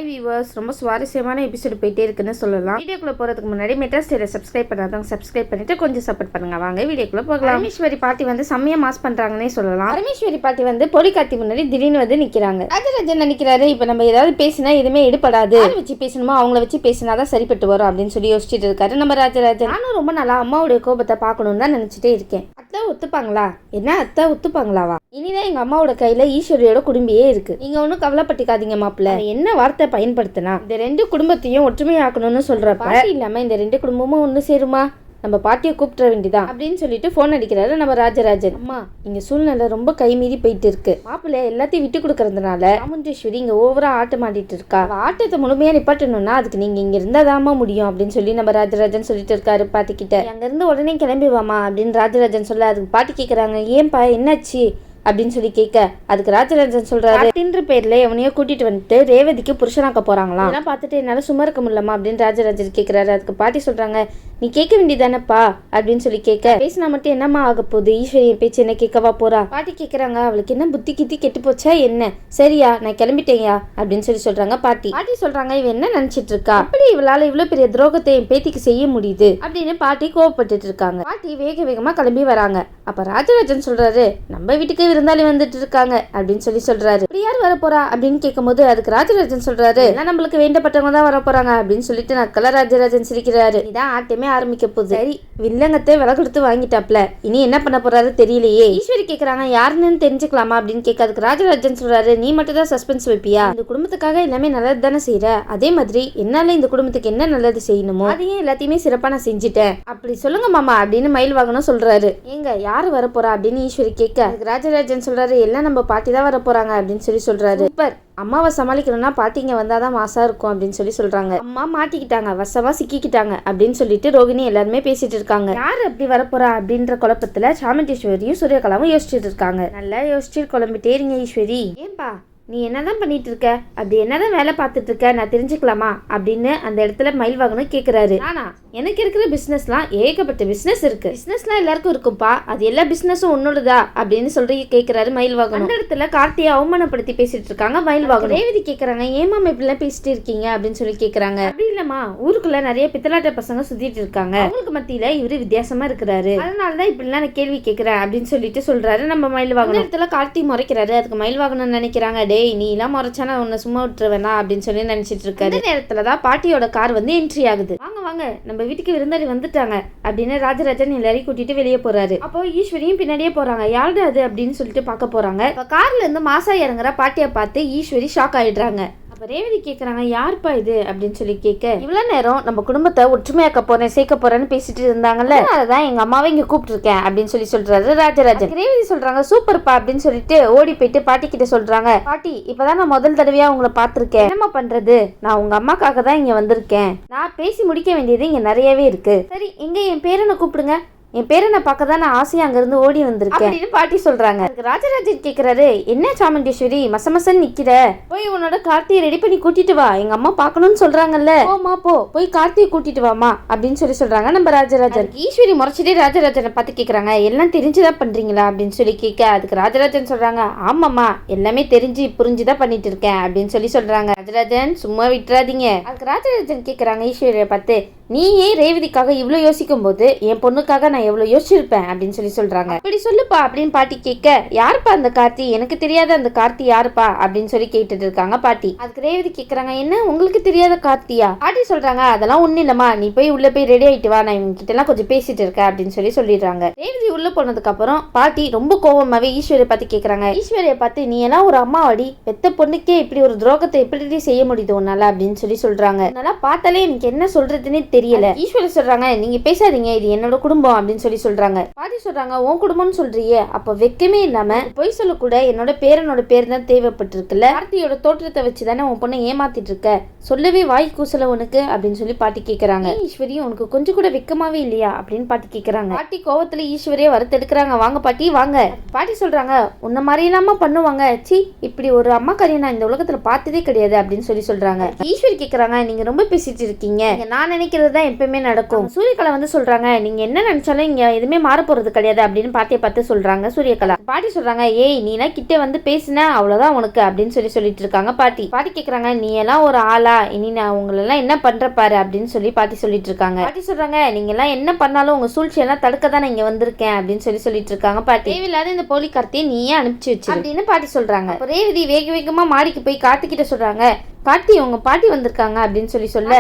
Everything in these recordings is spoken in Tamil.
ஹாய் வீவர்ஸ், ரொம்ப சுவாரஸ்யமான எபிசோடு போயிட்டே இருக்குன்னு சொல்லலாம். வீடியோக்குள்ள போறதுக்கு முன்னாடி மெட்ராஸ்டேல சப்ஸ்கிரைப் பண்ணாதவங்க சப்ஸ்கிரைப் பண்ணிட்டு கொஞ்சம் சப்போர்ட் பண்ணுங்க. வாங்க வீடியோக்குள்ள போகலாம். பரமேஸ்வரி பாட்டி வந்து செம்மையா மாஸ் பண்றாங்கன்னே சொல்லலாம். பரமேஸ்வரி பாட்டி வந்து பொலிகாத்தி முன்னாடி திடீர்னு வந்து நிக்கிறாங்க. ராஜராஜன் நினைக்கிறாரு, இப்ப நம்ம ஏதாவது பேசினா எதுவுமே எடுப்படாது, யார் வச்சு பேசணுமோ அவங்கள வச்சு பேசினாதான் சரிப்பட்டு வரும் அப்படின்னு சொல்லி யோசிச்சுட்டு இருக்காரு நம்ம ராஜராஜன். நானும் ரொம்ப நாளா அம்மாவுடைய கோபத்தை பார்க்கணும்னு தான் நினைச்சிட்டே இருக்கேன். அத்தை ஒத்துப்பாங்களா? என்ன அத்தை ஒத்துப்பாங்களாவா? இனிதான் எங்க அம்மாவோட கையில ஈஸ்வரியோட குடும்பியே இருக்கு. நீங்க ஒன்னும் கவலைப்பட்டுக்காதீங்க மாப்பிள்ள. என்ன வார்த்தை பயன்படுத்தினா இந்த ரெண்டு குடும்பத்தையும் ஒற்றுமையாக்கணும்னு சொல்றப்ப இல்லாம இந்த ரெண்டு குடும்பமும் ஒண்ணு சேருமா? நம்ம பாட்டியை கூப்பிட வேண்டியதான் அப்படின்னு சொல்லிட்டு போன் அடிக்கிறாரு நம்ம ராஜராஜன். அம்மா, இங்க சூழ்நிலை ரொம்ப கைமீறி போயிட்டு இருக்கு. மாப்பிள்ள எல்லாத்தையும் விட்டு கொடுக்கறதுனால சாமுண்டேஸ்வரி இங்க ஓவரா ஆட்டம் ஆடிட்டு இருக்கா. ஆட்டத்தை முழுமையா நிப்பாட்டணும்னா அதுக்கு நீங்க இங்க இருந்தாதாமா முடியும் அப்படின்னு சொல்லி நம்ம ராஜராஜன் சொல்லிட்டு இருக்காரு பாட்டி கிட்ட. அங்க இருந்து உடனே கிளம்பி வாமா அப்படின்னு ராஜராஜன் சொல்ல, அதுக்கு பாட்டி கேக்குறாங்க, ஏன்பா என்னாச்சு அப்படின்னு சொல்லி கேட்க, அதுக்கு ராஜராஜன் சொல்றாரு, தின்ற பேர்ல எவனையோ கூட்டிட்டு வந்துட்டு ரேவதிக்கு புருஷனாக்க போறாங்களாம். அதெல்லாம் பார்த்துட்டு என்னால சும்மா இருக்க முடியலமா அப்படின்னு ராஜராஜன் கேட்கிறாரு. அதுக்கு பாட்டி சொல்றாங்க, நீ கேட்க வேண்டியதானப்பா அப்படின்னு சொல்லி கேட்க, பேசினா மட்டும் என்னம்மா ஆக போகுது, ஈஸ்வரியின் பேச்சு என்ன கேட்கவா போறா? பாட்டி கேட்கறாங்க, அவளுக்கு என்ன புத்தி கித்தி கெட்டு போச்சா என்ன? சரியா, நான் கிளம்பிட்டேயா அப்படின்னு சொல்லி சொல்றாங்க பாட்டி. பாட்டி சொல்றாங்க, இவ என்ன நினைச்சிட்டு இருக்கா, அப்படி இவளால இவ்வளவு பெரிய துரோகத்தை என் பேத்திக்கு செய்ய முடியுது அப்படின்னு பாட்டி கோவப்பட்டு இருக்காங்க. பாட்டி வேக வேகமா கிளம்பி வராங்க. அப்ப ராஜராஜன் சொல்றாரு, நம்ம வீட்டுக்கு விருந்தாளி வந்துட்டு இருக்காங்க அப்படின்னு சொல்லி சொல்றாரு. யார் வர போறா அப்படின்னு கேட்கும் போது அதுக்கு ராஜராஜன் சொல்றாரு, எல்லாம் நம்மளுக்கு வேண்டப்பட்டவங்க தான் வர போறாங்க அப்படின்னு சொல்லிட்டு நக்கல ராஜராஜன் சிரிக்கிறாரு. இதான் ஆட்டமே ஆரம்பிக்க போகுது. சரி, வில்லங்கத்தை விலை கொடுத்து வாங்கிட்டாப்ல, இனி என்ன பண்ண போறாரு தெரியலையே. ஈஸ்வரி கேக்குறாங்க, யாருன்னு தெரிஞ்சுக்கலாமா அப்படின்னு கேட்க, அதுக்கு ராஜராஜன் சொல்றாரு, நீ மட்டும் தான் சஸ்பென்ஸ் வைப்பியா? இந்த குடும்பத்துக்காக எல்லாமே நல்லது தானே செய்யற, அதே மாதிரி என்னால இந்த குடும்பத்துக்கு என்ன நல்லது செய்யணுமோ அதையும் எல்லாத்தையுமே சிறப்பா நான் செஞ்சுட்டேன், அப்படி சொல்லுங்க மாமா அப்படின்னு மயில் வாகனம் சொல்றாரு. எங்க யாரு வர போறா அப்படின்னு ஈஸ்வரி கேட்க, அதுக்கு ராஜராஜன் சொல்றாரு, எல்லாம் நம்ம பாட்டி தான் வர போறாங்க அப்படின்னு சொல்லி சொல்றாரு. சூப்பர், அம்மாவை சமாளிக்கணும்னா பாட்டிங்க வந்தாதான் மாசா இருக்கும் அப்படின்னு சொல்லி சொல்றாங்க. அம்மா மாட்டிக்கிட்டாங்க, வசமா சிக்கிக்கிட்டாங்க அப்படின்னு சொல்லிட்டு ரோகிணி எல்லாருமே பேசிட்டு இருக்காங்க. யாரு அப்படி வரப்போறா அப்படின்ற குழப்பத்துல சாமுண்டேஸ்வரியும் சூரியகலாவும் யோசிச்சுட்டு இருக்காங்க. நல்லா யோசிச்சு குழம்பிட்டே இருங்க ஈஸ்வரி. ஏன்பா நீ என்னதான் பண்ணிட்டு இருக்க, அப்படி என்னதான் வேலை பார்த்துட்டு இருக்க, நான் தெரிஞ்சுக்கலாமா அப்படின்னு அந்த இடத்துல மயில் வாகனம் கேக்குறாரு. ஆனா எனக்கு இருக்கிற பிசினஸ்லாம் ஏகப்பட்ட பிசினஸ் இருக்கு, பிசினஸ்லாம் எல்லாருக்கும் இருக்கும்பா, அது எல்லா பிசினஸும் உன்னோடதா அப்படின்னு சொல்லி கேக்குறாரு மயில் வாகனம். அந்த இடத்துல கார்த்தியை அவமானப்படுத்தி பேசிட்டு இருக்காங்க மயில் வாகனம். ரேவதி கேக்குறாங்க, ஏமாமா இப்படி எல்லாம் பேசிட்டு இருக்கீங்க அப்படின்னு சொல்லி கேக்குறாங்க. அப்படி இல்லம்மா, ஊருக்குள்ள நிறைய பித்தலாட்ட பசங்க சுத்திட்டு இருக்காங்க, அவங்களுக்கு மத்தியில இவரு வித்தியாசமா இருக்கிறாரு, அதனாலதான் இப்படி எல்லாம் நான் கேள்வி கேட்கிறேன் அப்படின்னு சொல்லிட்டு சொல்றாரு நம்ம மயில் வாகனம். இடத்துல கார்த்தி முறைக்கிறாரு. அதுக்கு மயில் வாகனம் நினைக்கிறாங்க, டேய் நீ எல்லாம் முறைச்சானா உன்னை சும்மா விட்டுருவேனா அப்படின்னு சொல்லி நினைச்சிட்டு இருக்காரு. இந்த நேரத்துலதான் பாட்டியோட கார் வந்து என்ட்ரி ஆகுது. வாங்க வாங்க, நம்ம வீட்டுக்கு விருந்தாளி வந்துட்டாங்க அப்படின்னு ராஜராஜன் எல்லாரையும் கூட்டிட்டு வெளியே போறாரு. அப்போ ஈஸ்வரியும் பின்னாடியே போறாங்க. யாரு அது அப்படின்னு சொல்லிட்டு பார்க்க போறாங்க. இப்ப கார்ல இருந்து மாசா இறங்குற பாட்டியை பார்த்து ஈஸ்வரி ஷாக் ஆயிடுறாங்க. ரேவதி கேக்குறாங்க, யாருப்பா இது அப்படின்னு சொல்லி கேட்க, இவ்வளவு நேரம் நம்ம குடும்பத்தை ஒற்றுமையாக்க போறேன் சேர்க்க போறேன்னு பேசிட்டு இருந்தாங்கல்ல, அதனாலதான் எங்க அம்மாவை இங்க கூப்பிட்டு இருக்கேன் அப்படின்னு சொல்லி சொல்றாரு ராஜராஜன். ரேவதி சொல்றாங்க, சூப்பர்ப்பா அப்படின்னு சொல்லிட்டு ஓடி போயிட்டு பாட்டி கிட்ட சொல்றாங்க, பாட்டி இப்பதான் நான் முதல் தடவையா உங்களை பாத்திருக்கேன், என்னமா பண்றது, நான் உங்க அம்மாக்காக தான் இங்க வந்திருக்கேன், நான் பேசி முடிக்க வேண்டியது இங்க நிறையவே இருக்கு, சரி எங்க என் பேரனை கூப்பிடுங்க, என் பேரனை பார்க்க தான் நான் ஆசையா அங்க இருந்து ஓடி வந்திருக்கேன் அப்படின்னு பாட்டி சொல்றாங்க. ராஜராஜன் கேக்குறாரு, என்ன சாமுண்டேஸ்வரி மசமசன் நிக்கிற, போய் உன்னோட கார்த்தியை ரெடி பண்ணி கூட்டிட்டு வா, எங்க அம்மா பாக்கணும்னு சொல்றாங்கல்ல, போமா போ, போய் கார்த்தியை கூட்டிட்டு வாமா அப்படின்னு சொல்லி சொல்றாங்க நம்ம ராஜராஜன். ஈஸ்வரி முறைச்சிட்டே ராஜராஜனை பார்த்து கேக்குறாங்க, எல்லாம் தெரிஞ்சுதான் பண்றீங்களா அப்படின்னு சொல்லி கேட்க, அதுக்கு ராஜராஜன் சொல்றாங்க, ஆமாமா எல்லாமே தெரிஞ்சு புரிஞ்சுதான் பண்ணிட்டு இருக்கேன் அப்படின்னு சொல்லி சொல்றாங்க. ராஜராஜன் சும்மா விட்டுறாதீங்க. அதுக்கு ராஜராஜன் கேக்குறாங்க ஈஸ்வரியை பார்த்து, நீ ஏன் ரேவதிக்காக இவ்வளவு யோசிக்கும் போது என் பொண்ணுக்காக நான் எவ்வளவு யோசிச்சிருப்பேன் அப்படின்னு சொல்லி சொல்றாங்க. அப்படி சொல்லுப்பா அப்படின்னு பாட்டி கேட்க, யாருப்பா அந்த கார்த்தி, எனக்கு தெரியாத அந்த கார்த்தி யாருப்பா அப்படின்னு சொல்லி கேட்டுட்டு இருக்காங்க பாட்டி. அதுக்கு ரேவதி கேக்குறாங்க, என்ன உங்களுக்கு தெரியாத கார்த்தியா? பாட்டி சொல்றாங்க, அதெல்லாம் ஒண்ணு இல்லம்மா, நீ போய் உள்ள போய் ரெடி ஆயிட்டு வா, நான் இவங்க கிட்ட எல்லாம் கொஞ்சம் பேசிட்டு இருக்கேன் அப்படின்னு சொல்லி சொல்லிடுறாங்க. ரேவதி உள்ள போனதுக்கு அப்புறம் பாட்டி ரொம்ப கோபமாவே ஈஸ்வரியை பார்த்து கேக்குறாங்க, ஈஸ்வரியை பார்த்து நீ எல்லாம் ஒரு அம்மாவாடி, பெத்த பொண்ணுக்கே இப்படி ஒரு துரோகத்தை எப்படி செய்ய முடியுது உன்னால அப்படின்னு சொல்லி சொல்றாங்க. அதனால பார்த்தாலே எனக்கு என்ன சொல்றதுன்னே தெரியல. ஈஸ்வரி சொல்றாங்க, நீங்க பேசாதீங்க, இது என்னோட குடும்பம் அப்படின்னு சொல்லி சொல்றாங்க. பாட்டி சொல்றாங்க, உன் குடும்பம்னு சொல்றியே, அப்ப வெக்கமே இல்லாம பொய் சொல்ல கூட என்னோட பேரனோட பேர் தான் தேவைப்பட்டிருக்குல்ல, கார்த்தியோட தோற்றத்தை வச்சுதானே உன் பொண்ணை ஏமாத்திட்டு இருக்க, சொல்லவே வாய் கூசல உனக்கு அப்படின்னு சொல்லி பாட்டி கேக்குறாங்க. ஈஸ்வரி உனக்கு கொஞ்சம் கூட வெக்கமாவே இல்லையா அப்படின்னு பாட்டி கேக்குறாங்க. பாட்டி கோவத்துல ஈஸ்வரியை வறுத்தெடுக்கிறாங்க. வாங்க பாட்டி வாங்க. பாட்டி சொல்றாங்க, உன்ன மாதிரி இல்லாம பண்ணுவாங்க, சி இப்படி ஒரு அம்மா கறியை நான் இந்த உலகத்துல பார்த்ததே கிடையாது அப்படின்னு சொல்லி சொல்றாங்க. ஈஸ்வரி கேக்குறாங்க, நீங்க ரொம்ப பேசிட்டு இருக்கீங்க, நான் நினைக்கிறது தான் எப்பவுமே நடக்கும். சூரியகலா வந்து சொல்றாங்க, நீங்க என்ன நினைச்சாலும் இருந்தாலும் இங்க எதுவுமே மாற போறது கிடையாது அப்படின்னு பாட்டியை பார்த்து சொல்றாங்க சூரியகலா. பாட்டி சொல்றாங்க, ஏய் நீனா கிட்ட வந்து பேசினா அவ்வளவுதான் உனக்கு அப்படின்னு சொல்லிட்டு இருக்காங்க பாட்டி. பாட்டி கேக்குறாங்க, நீ எல்லாம் ஒரு ஆளா, இனி நான் உங்களெல்லாம் என்ன பண்ற பாரு அப்படின்னு சொல்லி பாட்டி சொல்லிட்டு இருக்காங்க. பாட்டி சொல்றாங்க, நீங்க எல்லாம் என்ன பண்ணாலும் உங்க சூழ்ச்சி எல்லாம் தடுக்க தான் இங்க வந்திருக்கேன் அப்படின்னு சொல்லிட்டு இருக்காங்க பாட்டி. தேவையில்லாத இந்த போலி கார்த்தியை நீயே அனுப்பிச்சு வச்சு அப்படின்னு பாட்டி சொல்றாங்க. ரேவதி வேக வேகமா மாடிக்கு போய் கார்த்திகிட்ட சொல்றாங்க, கார்த்தி உங்க பாட்டி வந்திருக்காங்க அப்படின்னு சொல்ல,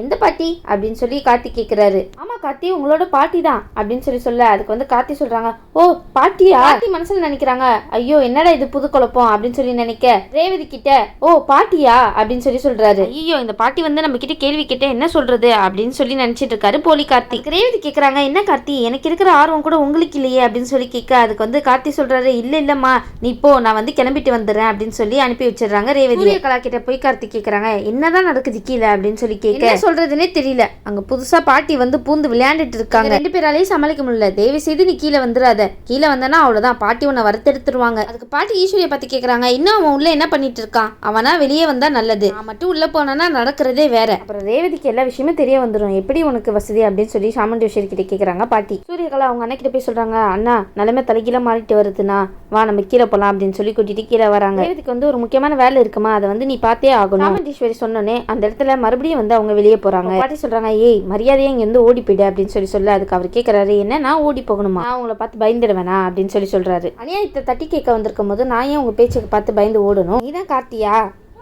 எந்த பாட்டி அப்படின்னு சொல்லி கார்த்தி கேக்குறாரு. ஆமா கார்த்தி உங்களோட பாட்டி தான் அப்படின்னு சொல்ல, அதுக்கு வந்து கார்த்தி சொல்றாங்க, ஓ பாட்டியா? கார்த்தி மனசுல நினைக்கிறாங்க, ஐயோ என்னடா இது புது குழப்பம் அப்படின்னு நினைக்க ரேவதி கிட்ட, ஓ பாட்டியா அப்படின்னு சொல்றாரு. ஐயோ இந்த பாட்டி வந்து நம்ம கிட்ட கேள்வி கிட்ட என்ன சொல்றது அப்படின்னு நினைச்சிட்டு இருக்காரு போலி கார்த்தி. ரேவதி கேக்குறாங்க, என்ன கார்த்தி எனக்கு இருக்கிற ஆர்வம் கூட உங்களுக்கு இல்லையே அப்படின்னு கேட்க, அதுக்கு வந்து கார்த்தி சொல்றாரு, இல்லம்மா நீ போ, நான் வந்து கிளம்பிட்டு வந்துடுறேன் அப்படின்னு அனுப்பி வச்சிடறாங்க. ரேவதி கலா கிட்ட போய் கேக்குறாங்க, என்னதான் நடக்குது கீழே அப்படின்னு கேட்க, என்ன சொல்றதுன்னே தெரியல, அங்க புதுசா பாட்டி வந்து பூந்து விளையாண்டுட்டு இருக்காங்க, ரெண்டு பேராலையும் சமாளிக்க முடியல, தயவு செய்து நீ கீழே வந்துடாத, கீழே வந்தனா அவ்வளவுதான் பாட்டி உன்னை வறுத்தெடுத்துருவாங்க. அதுக்கு பாட்டி ஈஸ்வரியை பத்தி கேக்குறாங்க, இன்னும் அவன் உள்ள என்ன பண்ணிட்டு இருக்கான், அவனா வெளியே வந்தா நல்லது, நான் மட்டும் உள்ள போனா நடக்கிறதே வேற, அப்புறம் ரேவதிக்கு எல்லா விஷயமும் தெரிய வந்துடும், எப்படி உனக்கு வசதி அப்படின்னு சாமுண்டேஸ்வரி கிட்ட கேக்குறாங்க பாட்டி. சூரியகலா அவங்க அண்ணா கிட்ட போய் சொல்றாங்க, அண்ணா நிலைமை தலைகீழ மாறிட்டு வருதுண்ணா, வா நம்ம கீழே போலாம் அப்படின்னு கூட்டிட்டு கீழே வராங்க. ரேவதிக்கு வந்து ஒரு முக்கியமான வேலை இருக்குமா, அதை வந்து நீ பார்த்தே ஆகணும். சாமுண்டீஸ்வரி சொன்னோன்னே அந்த இடத்துல மறுபடியும் வந்து அவங்க வெளியே போறாங்க. பாட்டி சொல்றாங்க, ஏய் மரியாதையா இங்க இருந்து ஓடி போயிடு அப்படின்னு சொல்ல, அதுக்கு அவர் கேட்கறாரு, என்ன நான் ஓடி போகணுமா, நான் உங்களை பார்த்து பயந்துடுவேனா அப்படின்னு சொல்றாரு. அநியாயத்தை தட்டி கேட்க வந்திருக்கும் போது நான் ஏன் உங்க பேச்சுக்கு பார்த்து பயந்து ஓடணும், நீதான் கார்த்தியா,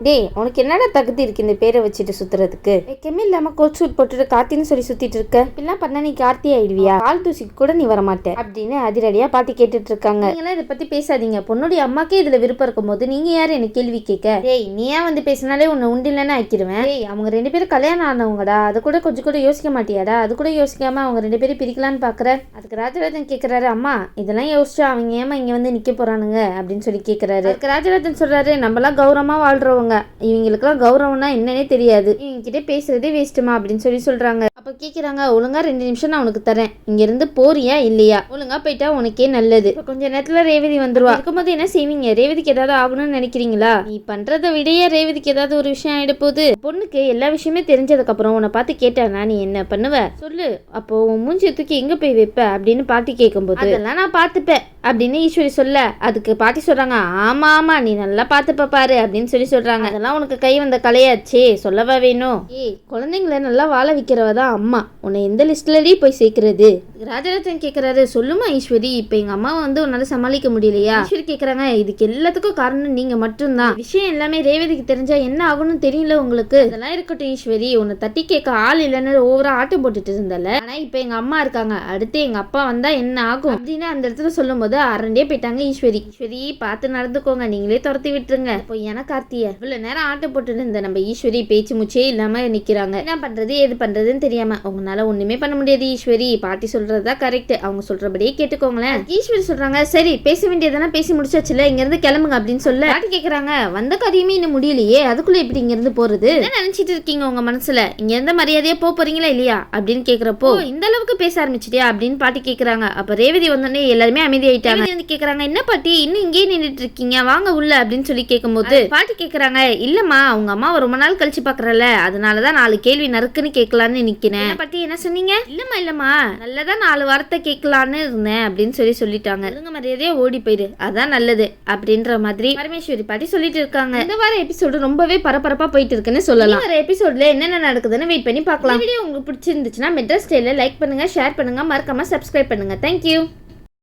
டேய் உனக்கு என்னடா தகுதி இருக்கு இந்த பேரை வச்சுட்டு சுத்துறதுக்கு, வைக்கமே இல்லாம கோட் சூட் போட்டுட்டு கார்த்தின்னு சுத்திட்டு இருக்க, இப்பெல்லாம் பண்ண நீ கார்த்தி ஆயிடுவியா, கால் தூசிக்கு கூட நீ வரமாட்டே அப்படின்னு அதிரடியா பாட்டி கேட்டுட்டு இருக்காங்க. நீங்க இதை பத்தி பேசாதீங்க, பொண்ணுடைய அம்மாக்கே இதுல விருப்பம் இருக்கும் போது நீங்க யாரு எனக்கு கேள்வி கேட்க, டேய் நீ ஏன் வந்து பேசினாலே உன்னை உண்டில்லன்னு ஆக்கிடுவேன், டேய் அவங்க ரெண்டு பேரும் கல்யாணம் ஆனவங்கடா, அது கூட கொஞ்சம் கூட யோசிக்க மாட்டியாடா, அது கூட யோசிக்காம அவங்க ரெண்டு பேரும் பிரிக்கலான்னு பாக்குற. அதுக்கு ராஜராஜன் கேக்குறாரு, அம்மா இதெல்லாம் யோசிச்சா அவங்க ஏமா இங்க வந்து நிக்க போறானுங்க அப்படின்னு கேக்குறாரு. அதுக்கு ராஜராஜன் சொல்றாரு, நம்மளாம் கௌரவமா வாழ்றவங்க, இவங்களுக்குலாம் கௌரவம்னா என்னன்னே தெரியாது, இவங்க கிட்ட பேசுறதே வேஸ்ட்டுமா அப்படின்னு சொல்றாங்க. அப்ப கேக்குறாங்க, ஒழுங்கா 2 நிமிஷம் நான் உனக்கு தரேன், இங்க இருந்து போறியா இல்லையா, ஒழுங்கா போயிட்டா உனக்கே நல்லது. கொஞ்ச நேரத்துல ரேவதி வந்துருவா, இருக்கும்போது என்ன செய்வீங்க, ரேவதிக்கு ஏதாவது ஆகணும்னு நினைக்கிறீங்களா, நீ பண்றதை விடையே ரேவதிக்கு ஏதாவது ஒரு விஷயம் ஆயிட போகுது, பொண்ணுக்கு எல்லா விஷயமே தெரிஞ்சதுக்கு அப்புறம் உன்னை பார்த்து கேட்டானா நீ என்ன பண்ணுவ சொல்லு, அப்போ உன் மூஞ்சி தூக்கி எங்க போய் வைப்ப அப்படின்னு பாட்டி கேட்கும்போது, அதெல்லாம் நான் பார்த்துப்பேன் அப்படின்னு ஈஸ்வரி சொல்ல, அதுக்கு பாட்டி சொல்றாங்க, ஆமா ஆமா நீ நல்லா பார்த்துப்ப பாரு அப்படின்னு சொல்றாங்க. அதெல்லாம் உனக்கு கை வந்த கலையாச்சே, சொல்லவா வேணும், ஏய் குழந்தைங்களை நல்லா வாழ வைக்கிறவதான் அம்மா, உன்னை எந்த லிஸ்ட்லடி போய் சேர்க்கிறது. ராஜராஜன் கேக்குறாரு, சொல்லுமா ஈஸ்வரி, இப்ப எங்க அம்மாவை வந்து உன்னால சமாளிக்க முடியலையா, ஈஸ்வரி கேக்குறாங்க, இதுக்கு எல்லாத்துக்கும் காரணம் நீங்க மட்டும்தான், விஷயம் எல்லாமே ரேவதிக்கு தெரிஞ்சா என்ன ஆகும்னு தெரியல உங்களுக்கு, அதெல்லாம் இருக்கட்டும் ஈஸ்வரி, உன்னை தட்டி கேட்க ஆள் இல்லைன்னு ஓவரா ஆட்டம் போட்டுட்டு இருந்தால, ஆனா இப்ப எங்க அம்மா இருக்காங்க, அடுத்து எங்க அப்பா வந்தா என்ன ஆகும் அப்படின்னு அந்த இடத்துல சொல்லும் போது அரண்டே போயிட்டாங்க ஈஸ்வரி. ஈஸ்வரி பார்த்து நடந்துக்கோங்க, நீங்களே துரத்தி விட்டுருங்க. இப்போ எனக்கு கார்த்திய இவ்வளவு நேரம் ஆட்டம் போட்டு இருந்த நம்ம ஈஸ்வரி பேச்சு முச்சே இல்லாம நிக்கிறாங்க, என்ன பண்றது ஏது பண்றதுன்னு தெரியாம, உங்களால ஒண்ணுமே பண்ண முடியாது ஈஸ்வரி, பாட்டி சொல்றதா கரெக்ட், அவங்க சொல்றபடியே கேட்டுக்கோங்களேன். ஈஸ்வரி சொல்றாங்க, சரி பேச வேண்டியதெல்லாம் பேசி முடிச்சாச்சுல, இங்க இருந்து கிளம்புங்க அப்படின்னு சொல்ல, பாட்டி கேக்குறாங்க, வந்த காரியமே இன்னும் முடியலையே, அதுக்குள்ள எப்படி இங்க இருந்து போறது, என்ன நினைச்சிட்டு இருக்கீங்க உங்க மனசுல, இங்க இருந்த மரியாதையா போறீங்களா இல்லையா அப்படின்னு கேக்குறப்போ, இந்த அளவுக்கு பேச ஆரம்பிச்சிட்டியா அப்படின்னு பாட்டி கேக்குறாங்க. அப்ப ரேவதி வந்தோடனே எல்லாருமே அமைதியாயிட்டாங்க. கேக்குறாங்க, என்ன பாட்டி இன்னும் இங்கே நின்றுட்டு இருக்கீங்க, வாங்க உள்ள அப்படின்னு சொல்லி கேட்கும்போது பாட்டி கேக்குறாங்க, இல்லம்மா அவங்க அம்மா ரொம்ப நாள் கழிச்சு பாக்குறல, அதனாலதான் 4 கேள்வி நறுக்குன்னு கேட்கலான்னு நிக்கிறேன். பாட்டி என்ன சொன்னீங்க, இல்லம்மா நல்லதான் 4 வார்த்தை கேட்கலான்னு இருந்தேன் அப்படின்னு சொல்லிட்டாங்க, ஒழுங்கு மரியாதையா ஓடி போயிரு அதான் நல்லது அப்படின்ற மாதிரி பரமேஸ்வரி பாட்டி சொல்லிட்டு இருக்காங்க. இந்த வார எபிசோடு ரொம்பவே பரபரப்பா போயிட்டு இருக்குன்னு சொல்லலாம். வேற எபிசோட்ல என்னென்ன நடக்குதுன்னு வெயிட் பண்ணி பார்க்கலாம். வீடியோ உங்களுக்கு பிடிச்சிருந்துச்சுன்னா மெட்ராஸ் ஸ்டைல லைக் பண்ணுங்க, ஷேர் பண்ணுங்க, மறக்காம சப்ஸ்கிரைப் பண்ணுங்க. தேங்க்யூ.